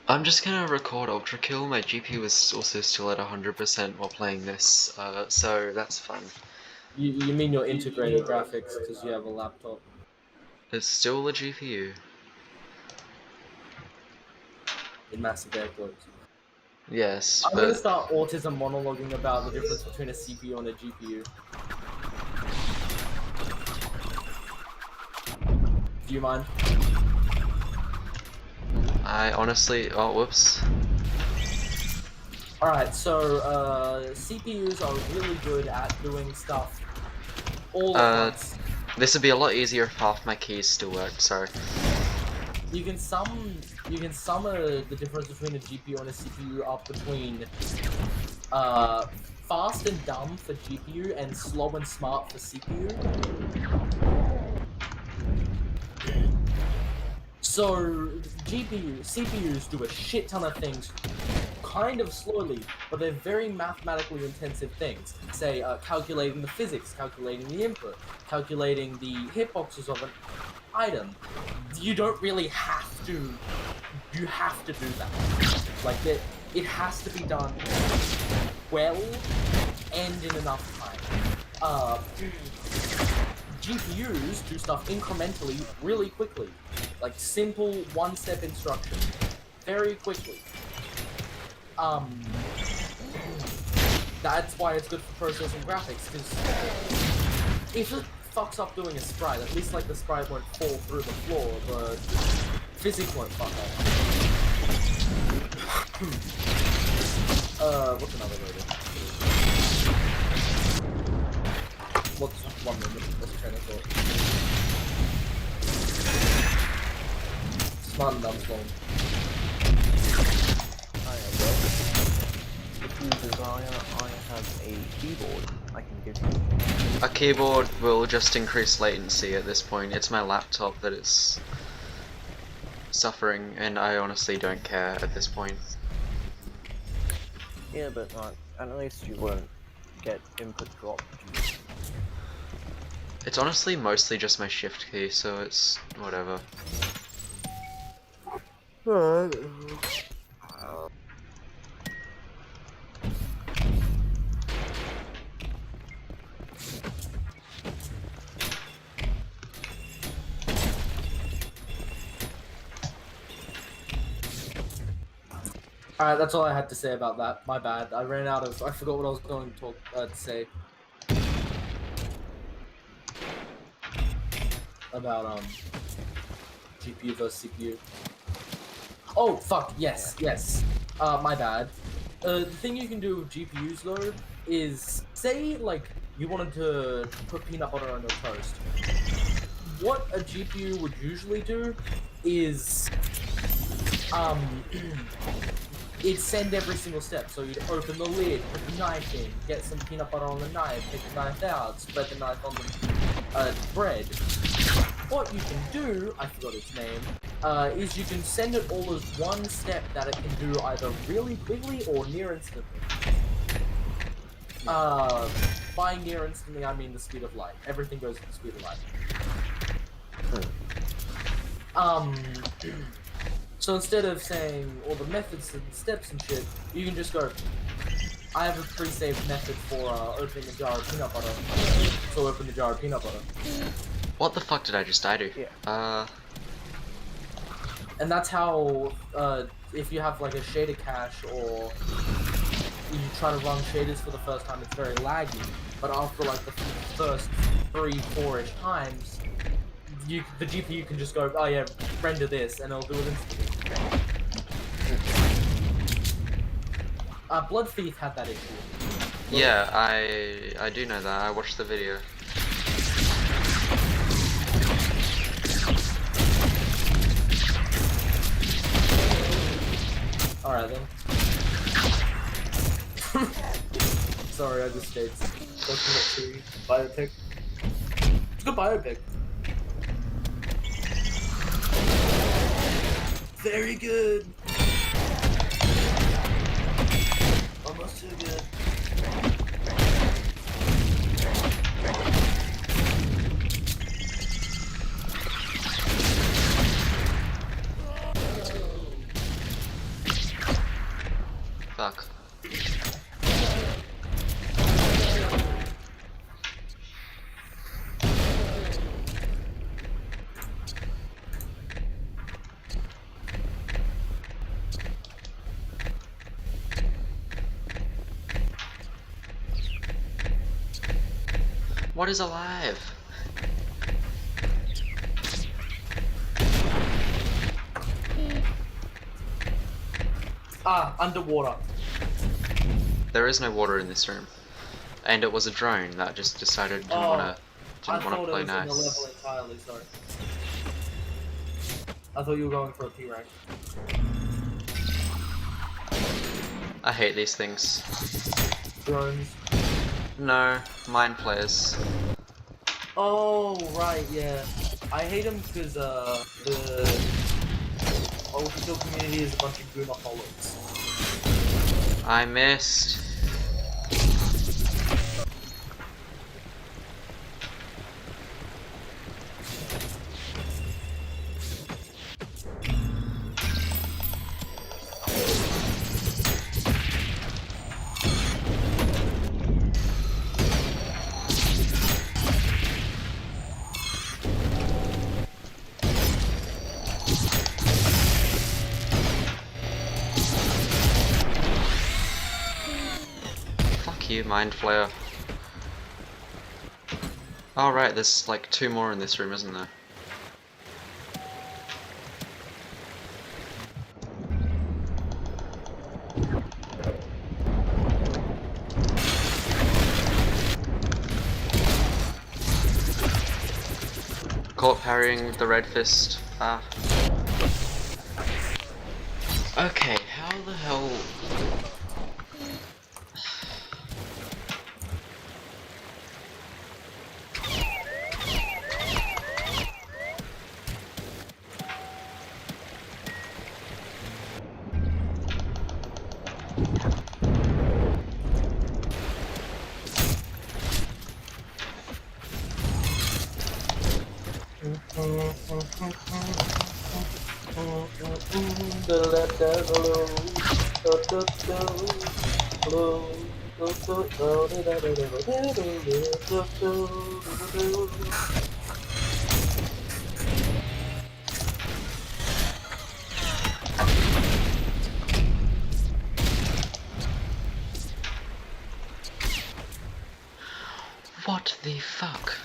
I'm just gonna record Ultrakill. My GPU is also still at 100% while playing this, so that's fun. You mean your integrated graphics because you have a laptop? It's still a GPU. In massive air quotes. Yes, I'm gonna but start autism monologuing about the difference between a CPU and a GPU. Do you mind? I honestly... Oh, whoops. Alright, so CPUs are really good at doing stuff all at once. This would be a lot easier if half my keys still worked, sorry. You can sum the difference between a GPU and a CPU up between fast and dumb for GPU and slow and smart for CPU. So CPUs do a shit ton of things kind of slowly, but they're very mathematically intensive things. Say, calculating the physics, calculating the input, calculating the hitboxes of an item. You don't really have to. You have to do that. Like, it has to be done well and in enough time. GPUs do stuff incrementally, really quickly. Like, simple one-step instructions. Very quickly. That's why it's good for processing graphics, because if it fucks up doing a sprite, at least, like, the sprite won't fall through the floor, but physics won't fuck up. What's another way to... What's one minute? What's the train of thought? Smart and dumb slow. If you desire, I have a keyboard I can give you. A keyboard will just increase latency at this point. It's my laptop that is suffering, and I honestly don't care at this point. Yeah, but at least you won't get input drop. It's honestly mostly just my shift key, so it's whatever. Alright, that's all I had to say about that. My bad. I forgot what I was going to say. About, GPU versus CPU. Oh, fuck, yes. My bad. The thing you can do with GPUs, though, is, say, like, you wanted to put peanut butter on your toast. What a GPU would usually do is, it'd send every single step. So you'd open the lid, put the knife in, get some peanut butter on the knife, take the knife out, spread the knife on the bread. What you can do, I forgot its name, is you can send it all as one step that it can do either really quickly or near instantly. By near instantly, I mean the speed of light. Everything goes at the speed of light. So instead of saying all the methods and steps and shit, you can just go, I have a pre-saved method for opening a jar of peanut butter. So open the jar of peanut butter. What the fuck did I just die to? Yeah. And that's how, if you have like a shader cache or you try to run shaders for the first time, it's very laggy. But after like the first 3-4-ish times, the GPU can just go, oh yeah, render this, and it'll do it instantly. Blood Thief had that issue. Yeah, I do know that. I watched the video. Alright then. Sorry, I just stayed looking at the biopic. It's a good biopic. Very good. Almost too good. Fuck. What is alive? Ah, underwater. There is no water in this room. And it was a drone that just decided Oh, I didn't wanna thought it play was in the level nice. entirely, sorry. I thought you were going for a P rank. I hate these things. Drones. No, mind flayers. Oh, right, yeah. I hate them because, the Ultrakill community is a bunch of goonaholics. I missed. Fuck you, mind flayer. Oh right, there's like 2 more in this room, isn't there? Caught parrying with the red fist. Ah. Okay, how the hell... What the fuck?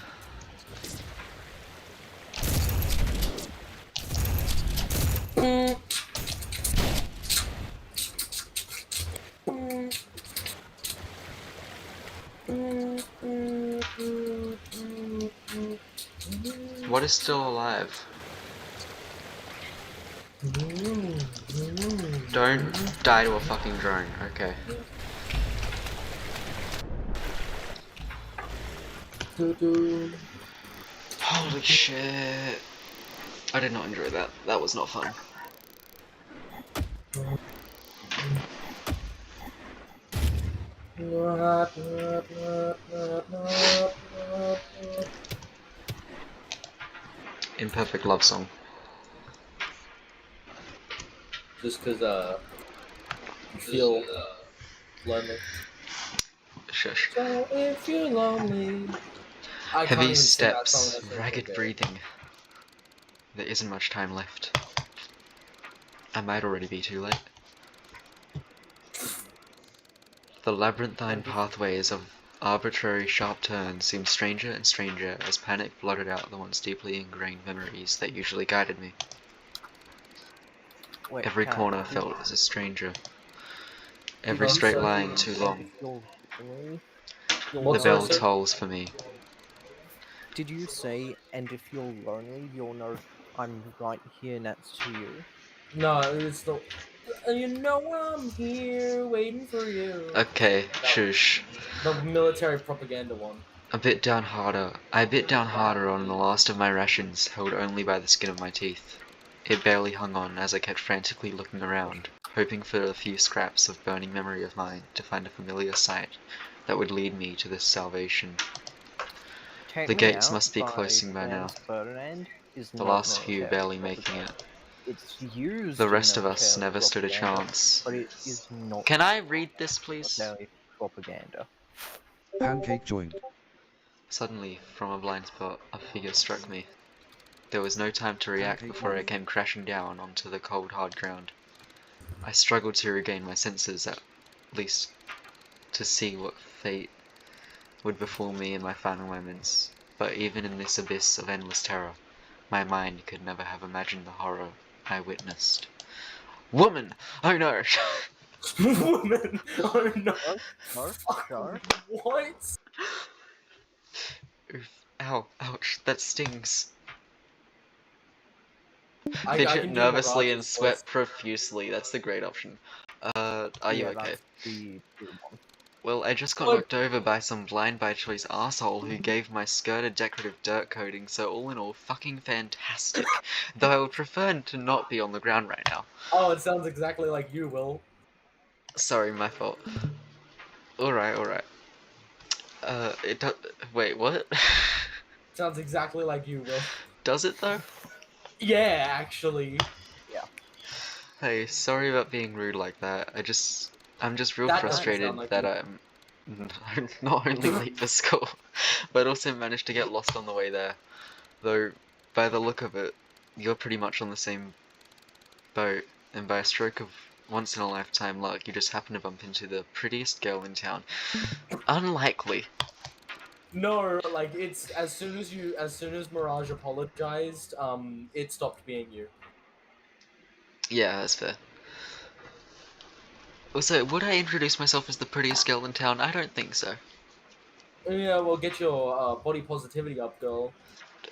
What is still alive? Don't die to a fucking drone, okay. Holy shit. I did not enjoy that. That was not fun. Imperfect love song. Just because, you feel lonely. Shush. So if you're lonely... I can't Heavy even sing that song, steps, that's so ragged gay. breathing. There isn't much time left. I might already be too late. The labyrinthine pathways of arbitrary sharp turns seemed stranger and stranger as panic blotted out the once deeply ingrained memories that usually guided me. Wait, Every Kat, corner felt as a stranger. Every you straight say, line too and long. if you're lonely, you'll What The song, bell know. sir? tolls for me. Did you say, and if you're lonely, you'll know I'm right here next to you? No, it's the... You know I'm here waiting for you. Okay, That one. shush. The military propaganda one. I bit down harder on the last of my rations, held only by the skin of my teeth. It barely hung on as I kept frantically looking around, hoping for a few scraps of burning memory of mine to find a familiar sight that would lead me to this salvation. Take The Me gates Out must be by closing by now, Franz Ferdinand is the not last few military barely making propaganda. it. It's used The in rest of us okay, never stood a propaganda, chance. but it is not Can I read this, please? necessarily propaganda. Pancake joined. Suddenly, from a blind spot, a figure struck me. There was no time to react Pancake before I joined. came crashing down onto the cold, hard ground. I struggled to regain my senses, at least to see what fate would befall me in my final moments. But even in this abyss of endless terror, my mind could never have imagined the horror I witnessed. Woman! Oh no! Woman! Oh no! No, no, Fuck! no. What? Oof. Ow, ouch, that stings. I Fidget can do nervously and Mirage's voice. sweat profusely. That's the great option. Are you Yeah, okay? that's the good one. Well, I just got Oh. knocked over by some blind by choice asshole who gave my skirt a decorative dirt coating, so all in all, fucking fantastic. Though I would prefer to not be on the ground right now. Oh, it sounds exactly like you, Will. Sorry, my fault. Alright, alright. It do- Wait, what? Sounds exactly like you, Will. Does it though? Yeah, actually. Hey, sorry about being rude like that. I'm just real That doesn't frustrated sound like that you. I'm not only late for school, but also managed to get lost on the way there. Though, by the look of it, you're pretty much on the same boat, and by a stroke of once in a lifetime luck, you just happen to bump into the prettiest girl in town. Unlikely. No, like it's as soon as Mirage apologized, it stopped being you. Yeah, that's fair. Also, would I introduce myself as the prettiest girl in town? I don't think so. Yeah, well, get your body positivity up, girl.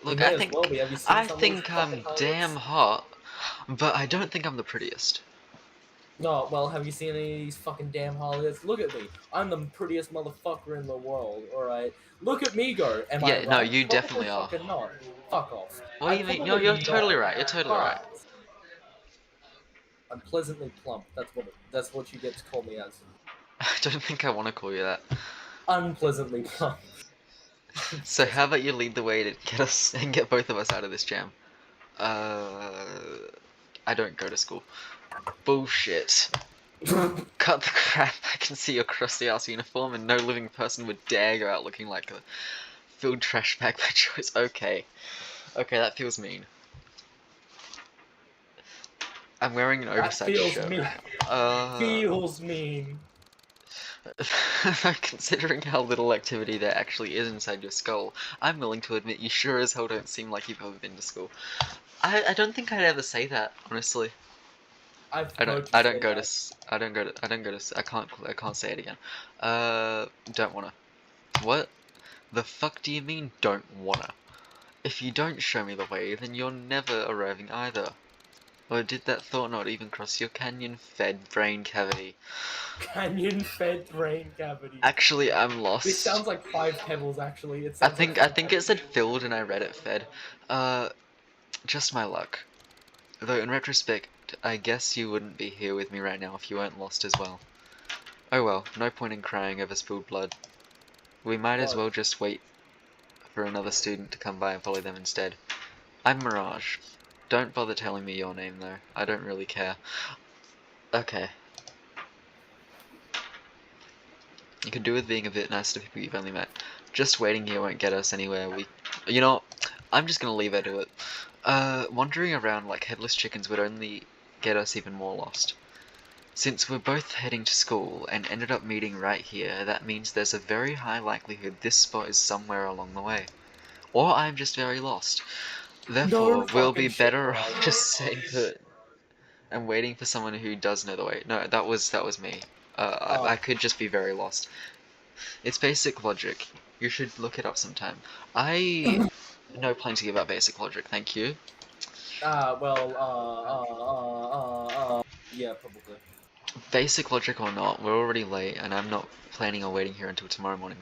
You Look, may as well be. Have you seen I some of these think fucking I'm damn harlots? hot, but I don't think I'm the prettiest. No, well, have you seen any of these fucking damn harlots? Look at me. I'm the prettiest motherfucker in the world, alright? Look at me go. Am I Yeah, no, right? you Probably definitely are. fucking not. Fuck off. What do I'm you mean? No, probably you're totally not. right. You're totally right. But I'm pleasantly plump. That's what you get to call me as. I don't think I want to call you that. Unpleasantly plump. So how about you lead the way to get us and get both of us out of this jam? I don't go to school. Bullshit. Cut the crap. I can see your crusty ass uniform, and no living person would dare go out looking like a filled trash bag by choice. Okay. Okay, that feels mean. I'm wearing an That oversized feels shirt mean. right now. Feels mean. Considering how little activity there actually is inside your skull, I'm willing to admit you sure as hell don't seem like you've ever been to school. I don't think I'd ever say that, honestly. I've I don't heard you I say don't go to that. s- I don't go to I don't go to s- I can't say it again. Don't wanna. What? The fuck do you mean don't wanna? If you don't show me the way, then you're never arriving either. Or did that thought not even cross your canyon-fed brain cavity? Canyon-fed brain cavity. Actually, I'm lost. This sounds like Five Pebbles, actually. It I sounds think like I think it said filled and I read it fed. Just my luck. Though in retrospect, I guess you wouldn't be here with me right now if you weren't lost as well. Oh well, no point in crying over spilled blood. We might as well just wait for another student to come by and follow them instead. I'm Mirage. Don't bother telling me your name though. I don't really care. Okay. You could do with being a bit nice to people you've only met. Just waiting here won't get us anywhere. You know, I'm just gonna leave her to it. Wandering around like headless chickens would only get us even more lost. Since we're both heading to school and ended up meeting right here, that means there's a very high likelihood this spot is somewhere along the way. Or I'm just very lost. Therefore, no we'll be fucking shit, better off Mirage. just staying put and waiting for someone who does know the way. No, that was me. I could just be very lost. It's basic logic. You should look it up sometime. I know plenty about basic logic, thank you. Yeah, probably. Basic logic or not, we're already late, and I'm not planning on waiting here until tomorrow morning.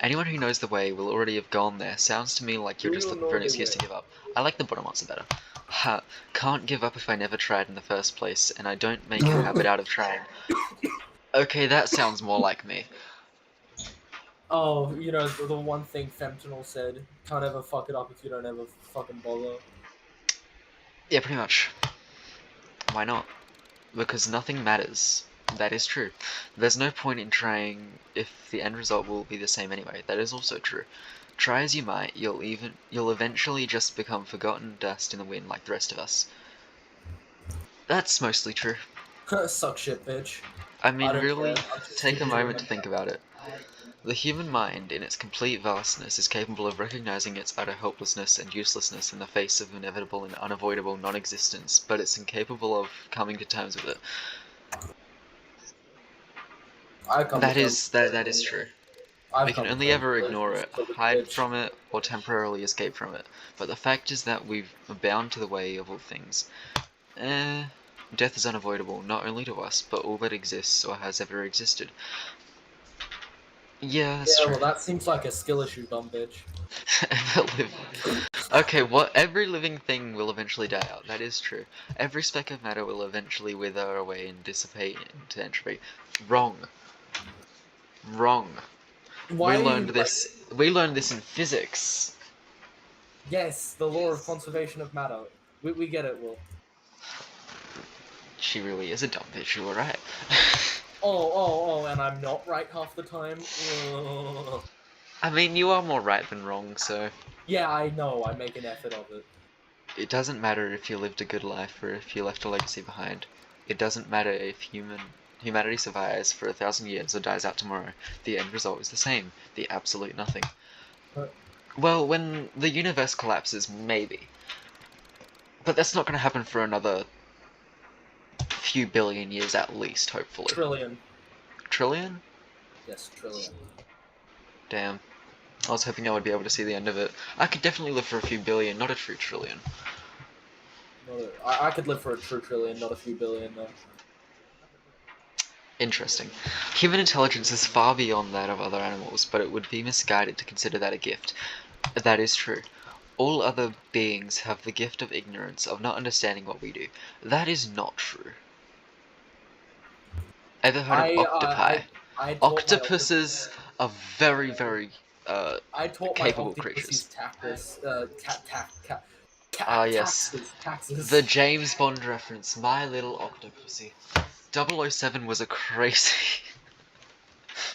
Anyone who knows the way will already have gone there. Sounds to me like you're Do just you looking for know an the excuse way? to give up. I like the bottom answer better. Ha, can't give up if I never tried in the first place, and I don't make a habit out of trying. Okay, that sounds more like me. Oh, you know, the one thing Fentanyl said, can't ever fuck it up if you don't ever fucking bother. Yeah, pretty much. Why not? Because nothing matters. That is true. There's no point in trying if the end result will be the same anyway. That is also true. Try as you might, you'll eventually just become forgotten dust in the wind like the rest of us. That's mostly true. Suck shit, bitch. I mean, I don't really, care. I'm too take a stupid moment to remember. think about it. The human mind, in its complete vastness, is capable of recognizing its utter helplessness and uselessness in the face of inevitable and unavoidable non-existence, but it's incapable of coming to terms with it. I come to terms. That is true. I've We can come to only terms ever with ignore this, it, stupid hide bitch. from it, or temporarily escape from it. But the fact is that we're bound to the way of all things. Death is unavoidable, not only to us, but all that exists or has ever existed. Yeah, that's Yeah, true. well, that seems like a skill issue, dumb bitch. Ever living. Okay, every living thing will eventually die out, that is true. Every speck of matter will eventually wither away and dissipate into entropy. Wrong. Wrong. Why are you like? We learned this in physics. Yes, the law of conservation of matter. We get it, Will. She really is a dumb bitch, you were right. Oh, and I'm not right half the time. Ugh. I mean, you are more right than wrong, so Yeah, I know. I make an effort of it. it doesn't matter if you lived a good life or if you left a legacy behind. It doesn't matter if humanity survives for 1,000 years or dies out tomorrow. The end result is the same. The absolute nothing. But Well, when the universe collapses, maybe. But that's not going to happen for another few billion years at least, hopefully. trillion. Trillion? Yes, trillion. Damn. I was hoping I would be able to see the end of it. I could definitely live for a few billion, not a true trillion. I could live for a true trillion, not a few billion, though. Interesting. Human intelligence is far beyond that of other animals, but it would be misguided to consider that a gift. That is true. All other beings have the gift of ignorance, of not understanding what we do. That is not true. Ever heard of I octopi? I taught my Octopuses are very, very I taught my capable octopuses creatures. Ah, yes. taxes. The James Bond reference, My Little Octopussy. 007 was a crazy...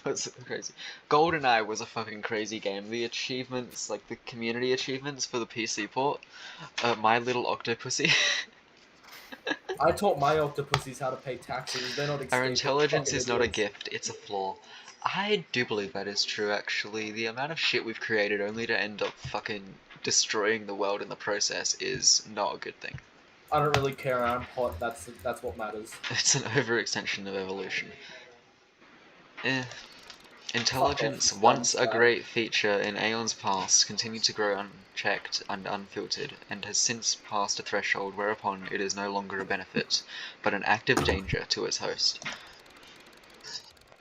was crazy. GoldenEye was a fucking crazy game. The achievements, like the community achievements for the PC port, My Little Octopussy. I taught my octopuses how to pay taxes. They're not extinct. Our they're intelligence fucking is not a idiots. gift, it's a flaw. I do believe that is true, actually. The amount of shit we've created only to end up fucking destroying the world in the process is not a good thing. I don't really care. I'm hot. That's what matters. It's an overextension of evolution. Eh. Fuck off, Intelligence, you dumb once a sap. great feature in aeons past, continued to grow unchecked and unfiltered, and has since passed a threshold whereupon it is no longer a benefit, but an active danger to its host.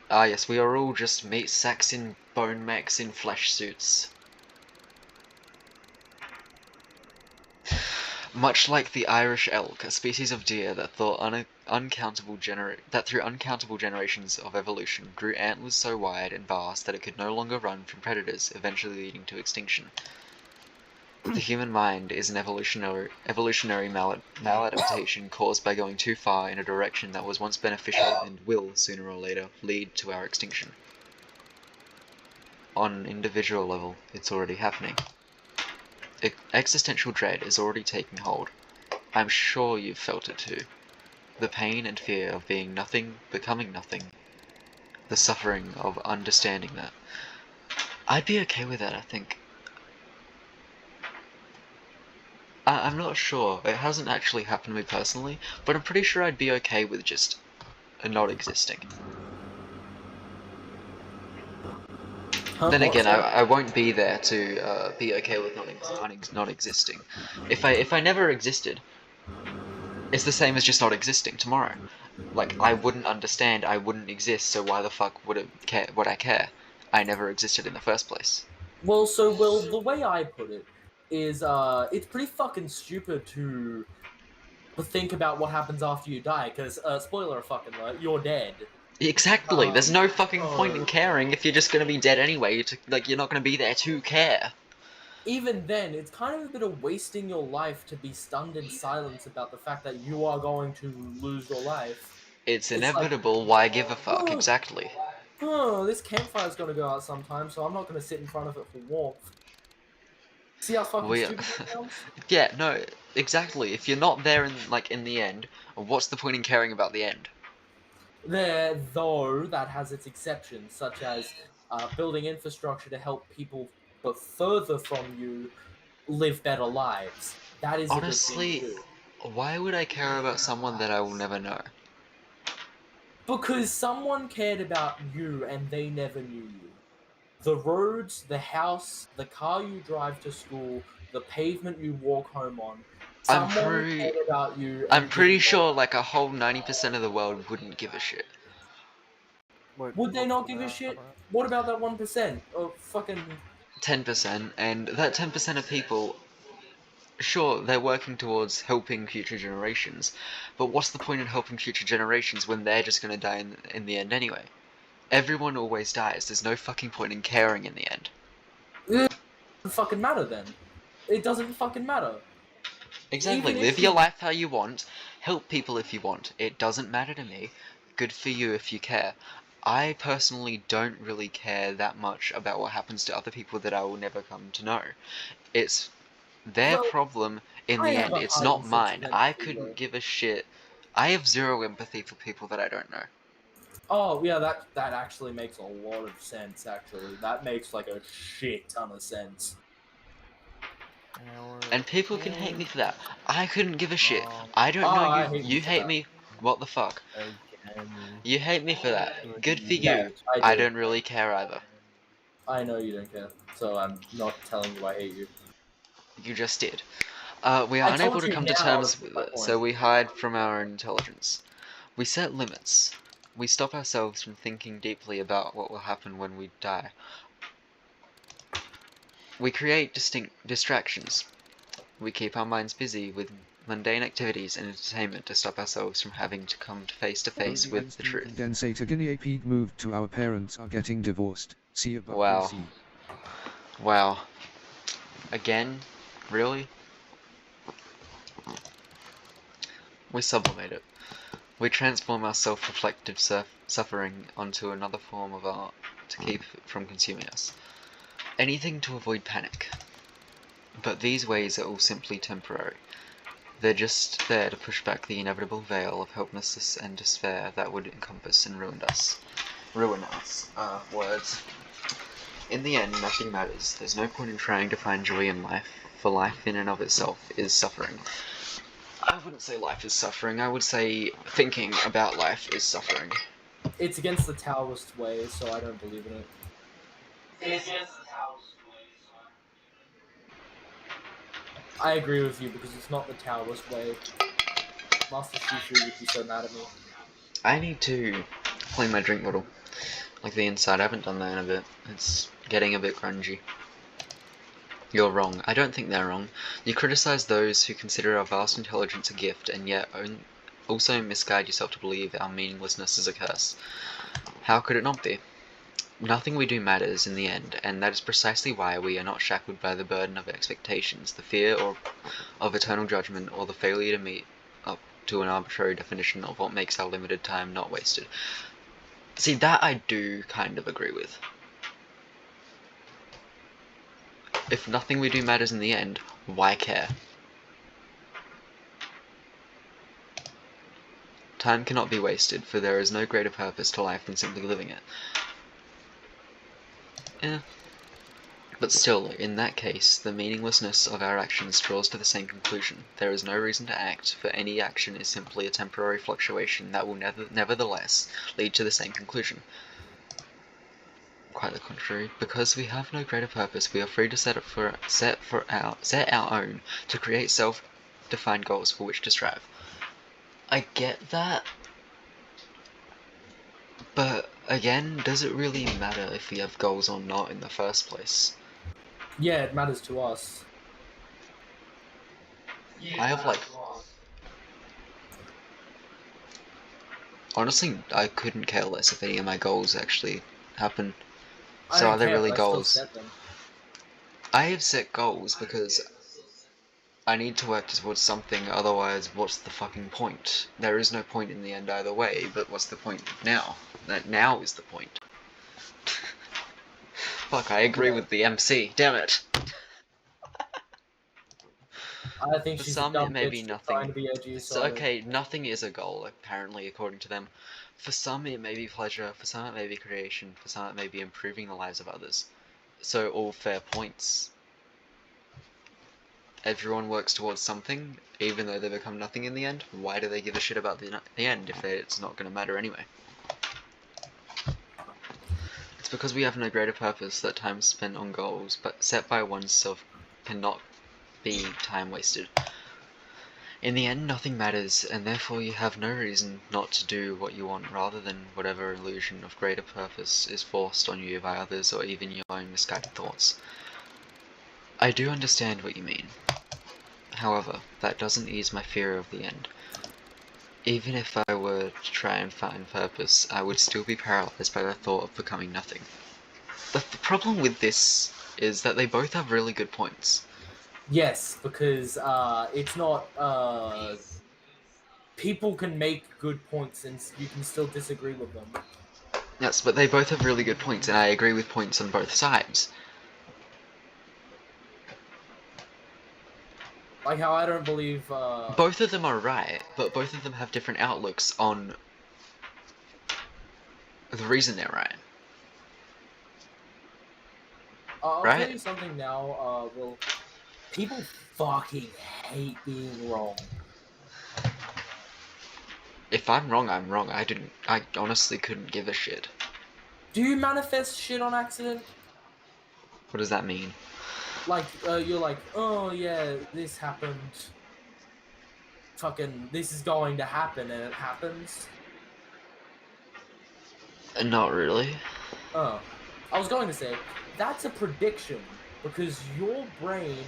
Ah yes, we are all just meat sacks in bone mechs in flesh suits. Much like the Irish elk, a species of deer that through uncountable generations of evolution grew antlers so wide and vast that it could no longer run from predators, eventually leading to extinction. The human mind is an evolutionary maladaptation caused by going too far in a direction that was once beneficial and will, sooner or later, lead to our extinction. On an individual level, it's already happening. Existential dread is already taking hold. I'm sure you've felt it too. The pain and fear of being nothing, becoming nothing. The suffering of understanding that. I'd be okay with that, I think. I'm not sure. It hasn't actually happened to me personally, but I'm pretty sure I'd be okay with just not existing. Huh? Then What? again, Sorry? I won't be there to be okay with not existing. If I never existed, it's the same as just not existing tomorrow. Like, I wouldn't understand, I wouldn't exist, so why the fuck would I care? I never existed in the first place. Well, the way I put it is, it's pretty fucking stupid to think about what happens after you die, because, spoiler fucking alert, you're dead. Exactly, there's no fucking point in Oh. caring if you're just gonna be dead anyway, like, you're not gonna be there to care. even then, it's kind of a bit of wasting your life to be stunned in silence about the fact that you are going to lose your life. It's It's like, inevitable, why give a fuck? oh, Exactly. oh, this campfire's gonna go out sometime, so I'm not gonna sit in front of it for warmth. See how fucking We stupid that sounds? Yeah, no, exactly. If you're not there in the end, what's the point in caring about the end? Though that has its exceptions, such as building infrastructure to help people but further from you live better lives. That is a good thing to Honestly, do. why would I care about someone that I will never know? Because someone cared about you and they never knew you. The roads, the house, the car you drive to school, the pavement you walk home on. I'm Someone pretty cared about you I'm and pretty didn't know sure that. like a whole 90% of the world wouldn't give a shit. Wait, Would they what's not give a that shit? about? What about that 1%? Oh, fucking. 10%, and that 10% of people, sure, they're working towards helping future generations, but what's the point in helping future generations when they're just gonna die in the end anyway? Everyone always dies, there's no fucking point in caring in the end. It doesn't fucking matter then. It doesn't fucking matter. Exactly, Even if live your you. life how you want, help people if you want, it doesn't matter to me, good for you if you care. I personally don't really care that much about what happens to other people that I will never come to know. It's their Well, problem in I the have end, a it's not heightened sense of mine. I empathy couldn't though. give a shit. I have zero empathy for people that I don't know. Oh yeah, that actually makes a lot of sense. Actually, that makes like a shit ton of sense. Our And people can hate me camp for that. I couldn't give a shit. from I don't know Ah, I you. hate you You for hate that. me. What the fuck? again. You hate me for that. Good for Yeah, you. I I do. don't really care either. I know you don't care, so I'm not telling you I hate you. You just did. We I are unable told to you come to now to terms prove with my it, point. so we hide from our own intelligence. We set limits. We stop ourselves from thinking deeply about what will happen when we die. We create distinct distractions. We keep our minds busy with mundane activities and entertainment to stop ourselves from having to come face to face Only with the Einstein truth. condensator guinea pig moved to our parents are getting divorced. See above Wow. BC. Wow. Again? Really? We sublimate it. We transform our self-reflective suffering onto another form of art to keep it from consuming us. Anything to avoid panic. But these ways are all simply temporary. They're just there to push back the inevitable veil of helplessness and despair that would encompass and ruin us. Words. In the end, nothing matters. There's no point in trying to find joy in life, for life in and of itself is suffering. I wouldn't say life is suffering, I would say thinking about life is suffering. It's against the Taoist way, so I don't believe in it. I agree with you because it's not the Taoist way. Master Shifu would be so mad at me. I need to clean my drink bottle. Like the inside, I haven't done that in a bit. It's getting a bit grungy. You're wrong. I don't think they're wrong. You criticize those who consider our vast intelligence a gift, and yet also misguide yourself to believe our meaninglessness is a curse. How could it not be? Nothing we do matters in the end, and that is precisely why we are not shackled by the burden of expectations, the fear of eternal judgment, or the failure to meet up to an arbitrary definition of what makes our limited time not wasted. See, that I do kind of agree with. If nothing we do matters in the end, why care? Time cannot be wasted, for there is no greater purpose to life than simply living it. Eh. But still, in that case, the meaninglessness of our actions draws to the same conclusion. There is no reason to act, for any action is simply a temporary fluctuation that will nevertheless lead to the same conclusion. Quite the contrary. Because we have no greater purpose, we are free to set our own, to create self-defined goals for which to strive. I get that, but again, does it really matter if we have goals or not in the first place? Yeah, it matters to us. I have like Honestly, I couldn't care less if any of my goals actually happen. I So are don't they care, really but I still goals? set them. I have set goals because I need to work towards something, otherwise what's the fucking point? There is no point in the end either way, but what's the point now? That now is the point. Fuck, I agree with the MC, damn it! I think For she's a some, it dumb may be bitch just trying nothing. to be edgy, So, so... okay, nothing is a goal, apparently, according to them. For some, it may be pleasure, for some, it may be creation, for some, it may be improving the lives of others. So, all fair points. Everyone works towards something, even though they become nothing in the end. Why do they give a shit about the end if it's not going to matter anyway? It's because we have no greater purpose that time spent on goals, but set by oneself cannot be time wasted. In the end, nothing matters, and therefore you have no reason not to do what you want rather than whatever illusion of greater purpose is forced on you by others or even your own misguided thoughts. I do understand what you mean. However, that doesn't ease my fear of the end. Even if I were to try and find purpose, I would still be paralyzed by the thought of becoming nothing. The problem with this is that they both have really good points. Yes, because it's not people can make good points and you can still disagree with them. Yes, but they both have really good points, and I agree with points on both sides. Like how I don't believe Both of them are right, but both of them have different outlooks on the reason they're right. I'll Right? tell you something now, well, people fucking hate being wrong. If I'm wrong, I'm wrong. I honestly couldn't give a shit. Do you manifest shit on accident? What does that mean? Like, you're like, oh yeah, this happened. Fucking, this is going to happen, and it happens. Not really. Oh. I was going to say, that's a prediction, because your brain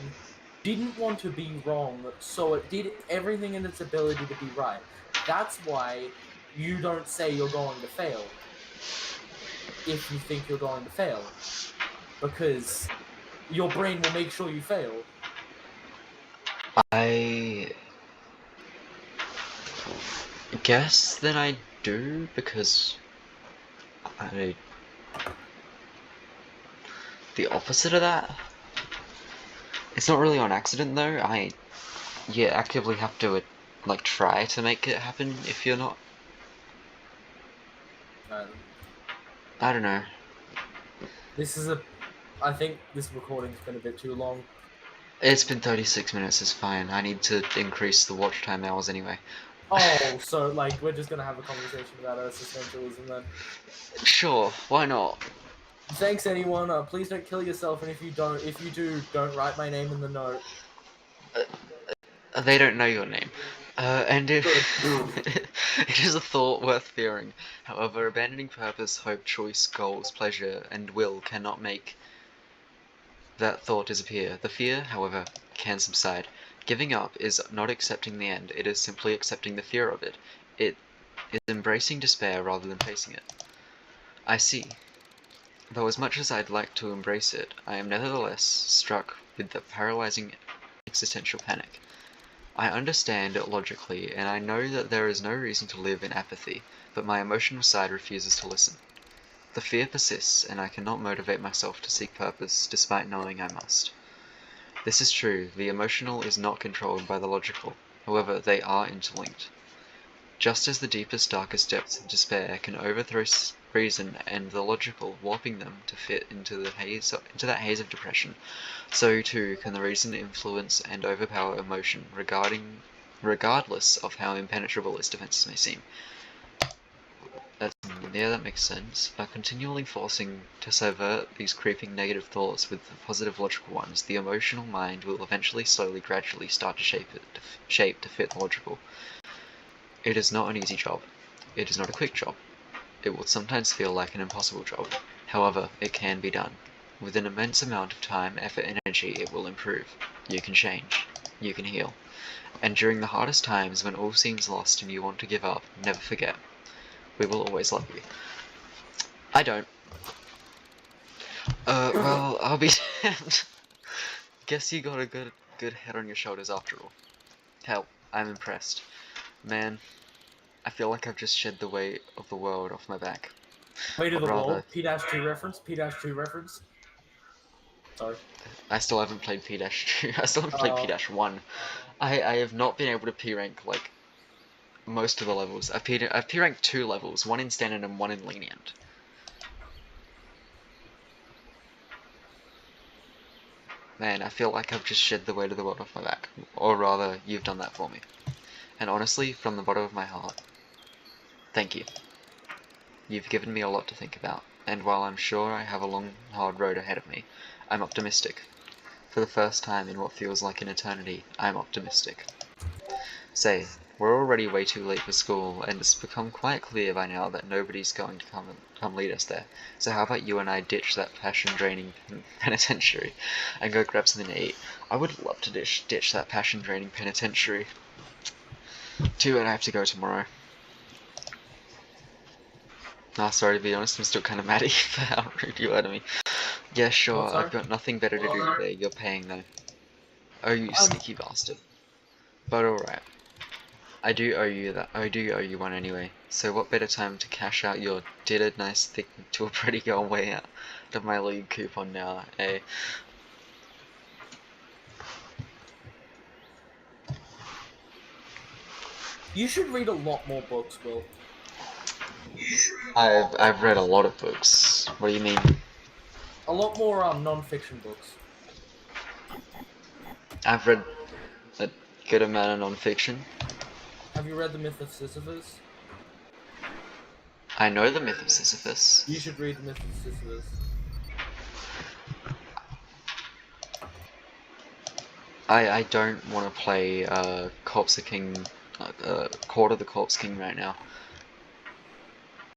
didn't want to be wrong, so it did everything in its ability to be right. That's why you don't say you're going to fail if you think you're going to fail. Because your brain will make sure you fail. I guess that I do, because the opposite of that. It's not really on accident though. You actively have to like try to make it happen if you're not. I don't know. I think this recording's been a bit too long. It's been 36 minutes, it's fine. I need to increase the watch time hours anyway. Oh, so like we're just gonna have a conversation about existentialism then. Sure, why not? Thanks anyone. Please don't kill yourself, and if you do, don't write my name in the note. They don't know your name. And if it is a thought worth fearing. However, abandoning purpose, hope, choice, goals, pleasure, and will cannot make that thought disappear. The fear, however, can subside. Giving up is not accepting the end, it is simply accepting the fear of it. It is embracing despair rather than facing it. I see. Though as much as I'd like to embrace it, I am nevertheless struck with the paralyzing existential panic. I understand it logically, and I know that there is no reason to live in apathy, but my emotional side refuses to listen. The fear persists, and I cannot motivate myself to seek purpose, despite knowing I must. This is true, the emotional is not controlled by the logical, however they are interlinked. Just as the deepest, darkest depths of despair can overthrow reason and the logical, warping them to fit into that haze of depression, so too can the reason influence and overpower emotion, regardless of how impenetrable its defenses may seem. That makes sense. By continually forcing to subvert these creeping negative thoughts with the positive logical ones, the emotional mind will eventually gradually start to shape to fit the logical. It is not an easy job. It is not a quick job. It will sometimes feel like an impossible job. However, it can be done. With an immense amount of time, effort, and energy, it will improve. You can change. You can heal. And during the hardest times, when all seems lost and you want to give up, never forget. We will always love you. I don't. Well, I'll be damned. guess you got a good head on your shoulders after all. Hell, I'm impressed. Man, I feel like I've just shed the weight of the world off my back. Weight of Or the rather, world. P-2 reference. P-2 reference. Sorry. I still haven't played P-2. I still haven't played Uh, P-1. I have not been able to P-rank, like, most of the levels. I've P-ranked 2 levels, one in standard and one in lenient. Man, I feel like I've just shed the weight of the world off my back. Or rather, you've done that for me. And honestly, from the bottom of my heart, thank you. You've given me a lot to think about, and while I'm sure I have a long, hard road ahead of me, I'm optimistic. For the first time in what feels like an eternity, I'm optimistic. Say, we're already way too late for school, and it's become quite clear by now that nobody's going to come lead us there. So how about you and I ditch that passion-draining penitentiary and go grab something to eat? I would love to ditch that passion-draining penitentiary. Too bad I have to go tomorrow. Nah, sorry, to be honest, I'm still kind of mad at you for how rude you were to me. Yeah, sure, What, sorry? I've got nothing better to do today. You're paying though. Oh, you sneaky bastard. But alright. I do owe you one anyway. So what better time to cash out your did a nice thick to a pretty girl way out of my league coupon now, eh? You should read a lot more books, Will. I've read a lot of books. What do you mean? A lot more non-fiction books. I've read a good amount of non-fiction. Have you read The Myth of Sisyphus? I know the myth of Sisyphus. You should read The Myth of Sisyphus. I don't want to play Corpse King, Court of the Corpse King right now.